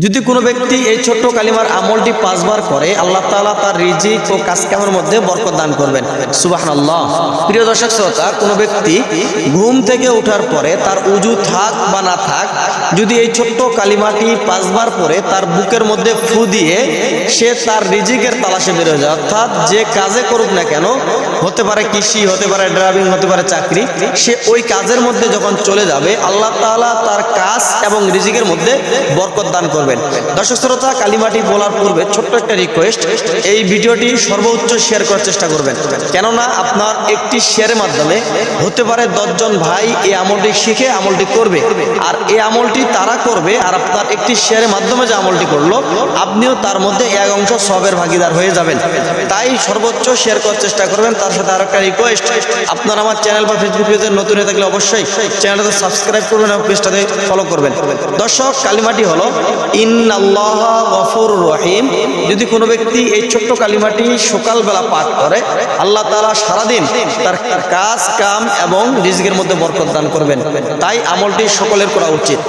যদি কোনো ব্যক্তি এই ছোট্ট কালিমার আমলটি 5 বার করে, আল্লাহ তাআলা তার রিজিক ও কাজকামের মধ্যে বরকত দান করবেন। সুবহানাল্লাহ। প্রিয় দর্শক শ্রোতা, কোনো ব্যক্তি ঘুম থেকে ওঠার পরে তার উজু থাক বা না থাক, যদি এই ছোট্ট কালিমাটি 5 বার পরে তার বুকের মধ্যে ফু দিয়ে সে তার রিজিকের তালাশে বের হয়ে যায়, অর্থাৎ যে কাজে করুক না কেন, হতে পারে কৃষি, হতে পারে ড্রাইভিং, হতে পারে চাকরি, সে ওই কাজের মধ্যে যখন চলে যাবে আল্লাহ তাআলা তার কাজ এবং রিজিকের মধ্যে বরকত দান করবেন। দর্শক শ্রোতা, কালিমাটি বলার পূর্বে ছোট্ট একটা রিকোয়েস্ট, এই ভিডিওটি সর্বোচ্চ শেয়ার করার চেষ্টা করবেন, কেননা আপনার একটি শেয়ারের মাধ্যমে হতে পারে 10 জন ভাই এই আমলটি শিখে আমলটি করবে, আর এই আমলটি তারা করবে, আর আপনার একটি শেয়ারের মাধ্যমে যে আমলটি করলো আপনিও তার মধ্যে এক অংশ সবের ভাগিদার হয়ে যাবেন। তাই সর্বোচ্চ শেয়ার করার চেষ্টা করবেন। তার সাথে আর একটা রিকোয়েস্ট, আপনারা আমার চ্যানেল বা ফেসবুক পেজে নতুন হয়ে থাকলে অবশ্যই চ্যানেলটাতে সাবস্ক্রাইব করবেন এবং পেজটাতে ফলো করবেন। দর্শক, কালিমাটি হলো ইন্নাল্লাহা গফুরুর রহিম। যদি কোনো ব্যক্তি এই ছোট্ট কালিমাটি সকালবেলা পাঠ করে, আল্লাহ তাআলা সারাদিন তার কাজ কাম এবং রিজিকের মধ্যে বরকত দান করবেন। তাই আমলটি সকলের করা উচিত।